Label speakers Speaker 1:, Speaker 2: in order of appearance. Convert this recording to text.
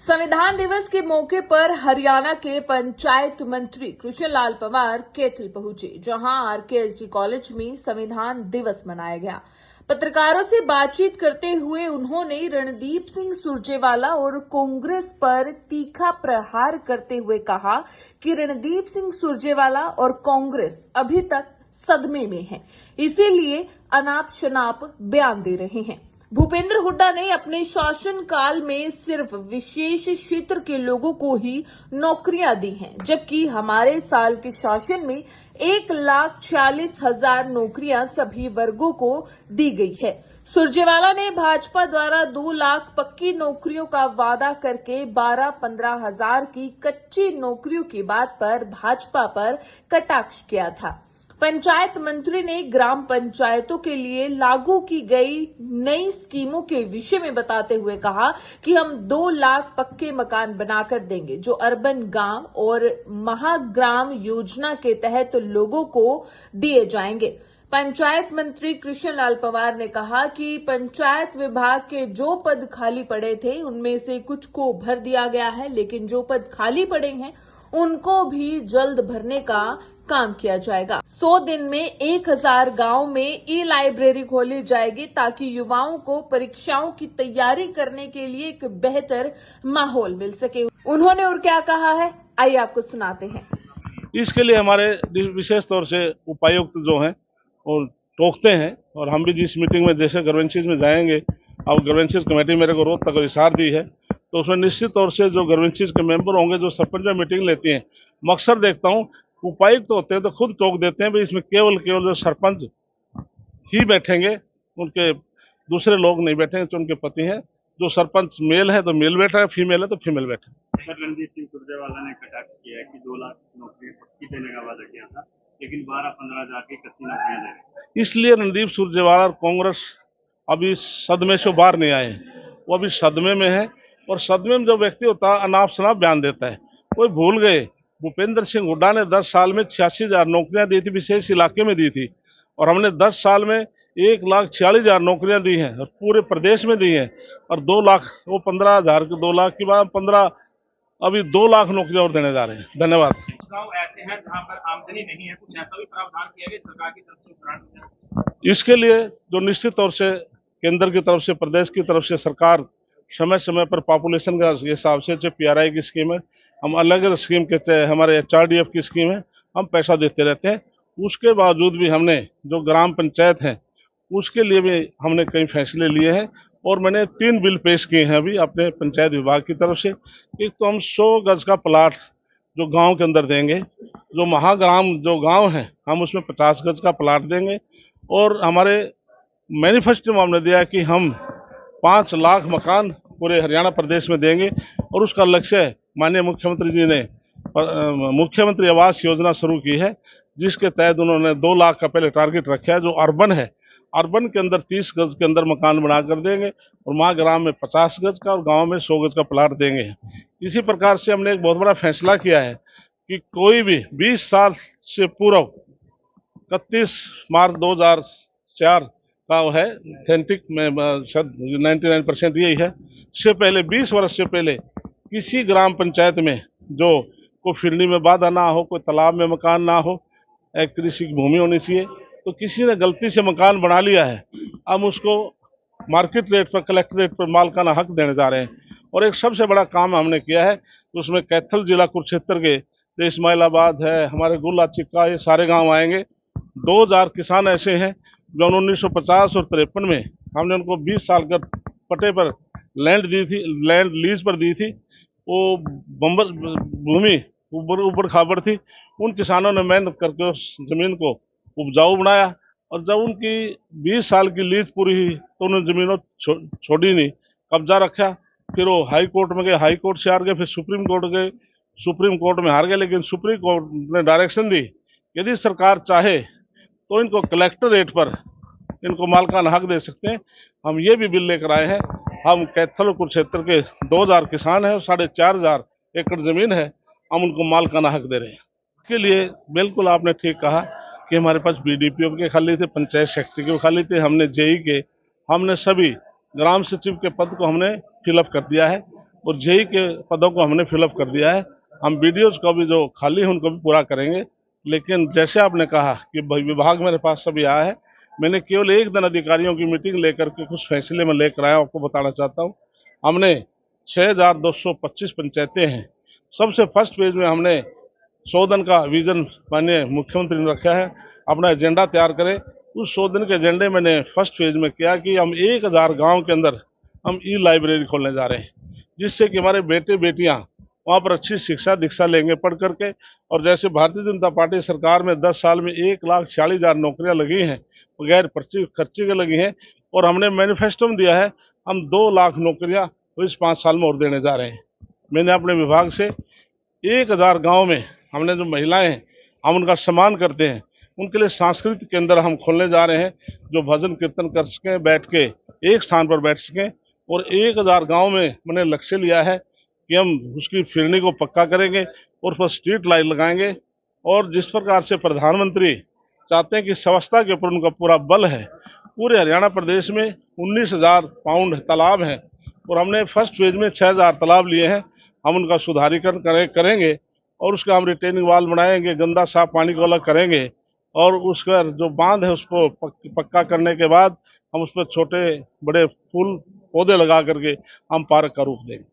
Speaker 1: संविधान दिवस के मौके पर हरियाणा के पंचायत मंत्री कृष्ण लाल पंवार कैथल पहुंचे, जहां आरकेएसडी कॉलेज में संविधान दिवस मनाया गया। पत्रकारों से बातचीत करते हुए उन्होंने रणदीप सिंह सुरजेवाला और कांग्रेस पर तीखा प्रहार करते हुए कहा कि रणदीप सिंह सुरजेवाला और कांग्रेस अभी तक सदमे में है, इसीलिए अनाप शनाप बयान दे रहे हैं। भूपेंद्र हुड्डा ने अपने शासनकाल में सिर्फ विशेष क्षेत्र के लोगों को ही नौकरियां दी हैं, जबकि हमारे साल के शासन में 1,46,000 नौकरियां सभी वर्गों को दी गई है। सुरजेवाला ने भाजपा द्वारा 2 लाख पक्की नौकरियों का वादा करके 12-15 हजार की कच्ची नौकरियों की बात पर भाजपा पर कटाक्ष किया था। पंचायत मंत्री ने ग्राम पंचायतों के लिए लागू की गई नई स्कीमों के विषय में बताते हुए कहा कि हम 2 लाख पक्के मकान बनाकर देंगे, जो अर्बन गांव और महाग्राम योजना के तहत लोगों को दिए जाएंगे। पंचायत मंत्री कृष्ण लाल पंवार ने कहा कि पंचायत विभाग के जो पद खाली पड़े थे उनमें से कुछ को भर दिया गया है, लेकिन जो पद खाली पड़े हैं उनको भी जल्द भरने का काम किया जाएगा। 100 दिन में 1000 गांव में ई-लाइब्रेरी खोली जाएगी, ताकि युवाओं को परीक्षाओं की तैयारी करने के लिए एक बेहतर माहौल मिल सके। उन्होंने और क्या कहा है, आइए आपको सुनाते हैं।
Speaker 2: इसके लिए हमारे विशेष तौर से उपायुक्त जो हैं और टोकते हैं, और हम भी जिस मीटिंग में जैसे ग्रीवेंसेस में जाएंगे, अब ग्रीवेंसेस कमेटी मेरे को रोज तक इशार दी है, तो उसमें निश्चित तौर से जो ग्रीवेंसेस के मेंबर होंगे, जो सरपंच में मीटिंग लेती हैं, मकसद देखता हूँ उपायुक्त तो होते हैं तो खुद टोक देते हैं भाई इसमें केवल जो सरपंच ही बैठेंगे, उनके दूसरे लोग नहीं बैठेंगे, तो उनके पति हैं। जो सरपंच मेल है तो मेल बैठा है, फीमेल है तो फीमेल बैठा है।
Speaker 3: सर, रणदीप सिंह सुरजेवाला ने कटाक्ष किया है कि 2 लाख नौकरियां पक्की देने का वादा किया था, लेकिन 12-15 हजार की कच्ची नौकरियां दे रहे।
Speaker 2: इसलिए रणदीप सुरजेवाला और कांग्रेस अभी सदमे से बाहर नहीं आए, वो अभी सदमे में है। और सदमे में जो व्यक्ति होता है अनाप शनाप बयान देता है। कोई भूल गए, भूपेंद्र सिंह हुड्डा ने 10 साल में 86,000 नौकरियां दी थी, विशेष इलाके में दी थी, और हमने 10 साल में 1,46,000 नौकरियां दी हैं और पूरे प्रदेश में दी हैं। और 2 लाख, वो 15,000 के 2 लाख की बात, 15 अभी 2 लाख नौकरियां और देने जा रहे हैं। धन्यवाद।
Speaker 3: गाँव ऐसे हैं जहाँ पर आमदनी नहीं है, कुछ ऐसा भी प्रावधान किया गया सरकार की तरफ से?
Speaker 2: इसके लिए जो निश्चित तौर से केंद्र की तरफ से, प्रदेश की तरफ से सरकार समय समय पर पॉपुलेशन के हिसाब से, जो PRI की स्कीम है, हम अलग अलग स्कीम के, हमारे HRDF की स्कीम है, हम पैसा देते रहते हैं। उसके बावजूद भी हमने जो ग्राम पंचायत है उसके लिए भी हमने कई फैसले लिए हैं, और मैंने 3 बिल पेश किए हैं अभी अपने पंचायत विभाग की तरफ से। एक तो हम 100 गज का प्लाट जो गांव के अंदर देंगे, जो महाग्राम जो गांव है हम उसमें 50 गज का प्लाट देंगे, और हमारे मैनिफेस्टो में हमने दिया कि हम 5 लाख मकान पूरे हरियाणा प्रदेश में देंगे। और उसका लक्ष्य माननीय मुख्यमंत्री जी ने मुख्यमंत्री आवास योजना शुरू की है, जिसके तहत उन्होंने 2 लाख का पहले टारगेट रखा है। जो अर्बन है, अर्बन के अंदर 30 गज के अंदर मकान बनाकर देंगे, और महाग्राम में 50 गज का और गांव में 100 गज का प्लाट देंगे। इसी प्रकार से हमने एक बहुत बड़ा फैसला किया है कि कोई भी 20 साल से पूर्व 31 मार्च 2004 का है ऑथेंटिक में 99% यही है, से पहले 20 वर्ष से पहले किसी ग्राम पंचायत में जो कोई फिरनी में बाधा ना हो, कोई तालाब में मकान ना हो, एक कृषि की भूमि होनी चाहिए, तो किसी ने गलती से मकान बना लिया है, हम उसको मार्केट रेट पर, कलेक्टर रेट पर मालिकाना हक देने जा रहे हैं। और एक सबसे बड़ा काम हमने किया है, उसमें कैथल जिला कुरुक्षेत्र के जो इस्माइलाबाद है, हमारे गुल्ला चिक्का, ये सारे गांव आएंगे। 2000 किसान ऐसे हैं जो 1950 और 53 में हमने उनको 20 साल का पट्टे पर लैंड दी थी, लैंड लीज पर दी थी। वो बंबर भूमि ऊपर खाबड़ थी, उन किसानों ने मेहनत करके उस जमीन को उपजाऊ बनाया, और जब उनकी 20 साल की लीज पूरी हुई तो उन्होंने जमीनों छोड़ी नहीं, कब्जा रखा। फिर वो हाई कोर्ट में गए, हाई कोर्ट से हार गए, फिर सुप्रीम कोर्ट गए, सुप्रीम कोर्ट में हार गए, लेकिन सुप्रीम कोर्ट ने डायरेक्शन दी यदि सरकार चाहे तो इनको कलेक्टर रेट पर इनको मालिकाना हक दे सकते हैं। हम ये भी बिल लेकर आए हैं। हम कैथल कुरुक्षेत्र के 2000 किसान हैं और 4,500 एकड़ जमीन है, हम उनको मालिकाना हक दे रहे हैं। इसके लिए बिल्कुल आपने ठीक कहा कि हमारे पास BDPO के खाली थे, पंचायत सेक्रेटरी के खाली थे, हमने JE के, हमने सभी ग्राम सचिव के पद को हमने फिलअप कर दिया है। और जेई के पदों को हमने फिलअप कर दिया है। हम वीडियोज को भी जो खाली है उनको भी पूरा करेंगे। लेकिन जैसे आपने कहा कि विभाग मेरे पास सभी आया है, मैंने केवल एक दिन अधिकारियों की मीटिंग लेकर के कुछ फैसले में लेकर आया, आपको बताना चाहता हूँ। हमने 6225 पंचायतें हैं। सबसे फर्स्ट पेज में हमने 100 दिन का विजन माननीय मुख्यमंत्री ने रखा है, अपना एजेंडा तैयार करें। उस 100 दिन के एजेंडे मैंने फर्स्ट फेज में किया कि हम 1000 गांव के अंदर हम ई लाइब्रेरी खोलने जा रहे हैं, जिससे कि हमारे बेटे बेटियां वहां पर अच्छी शिक्षा दीक्षा लेंगे पढ़ करके। और जैसे भारतीय जनता पार्टी सरकार में 10 साल में 1,40,000 नौकरियां लगी हैं, बगैर पर्ची खर्ची के लगी हैं। और हमने मैनिफेस्टो में दिया है हम 2 लाख नौकरियां इस 5 साल में और देने जा रहे हैं। मैंने अपने विभाग से 1000 गांव में हमने जो महिलाएं हैं हम उनका सम्मान करते हैं, उनके लिए सांस्कृतिक केंद्र हम खोलने जा रहे हैं, जो भजन कीर्तन कर सकें, बैठ के एक स्थान पर बैठ सकें। और 1000 गांव में मैंने लक्ष्य लिया है कि हम उसकी फिरनी को पक्का करेंगे और उस पर स्ट्रीट लाइट लगाएंगे। और जिस प्रकार से प्रधानमंत्री चाहते हैं कि स्वच्छता के ऊपर उनका पूरा बल है, पूरे हरियाणा प्रदेश में 19,000 पाउंड तालाब हैं और हमने फर्स्ट फेज में 6,000 तालाब लिए हैं। हम उनका सुधारीकरण करेंगे और उसका हम रिटेनिंग वाल बनाएंगे, गंदा साफ पानी को अलग करेंगे। और उसका जो बांध है उसको पक्का करने के बाद हम उस पर छोटे बड़े फूल पौधे लगा करके हम पार्क का रूप देंगे।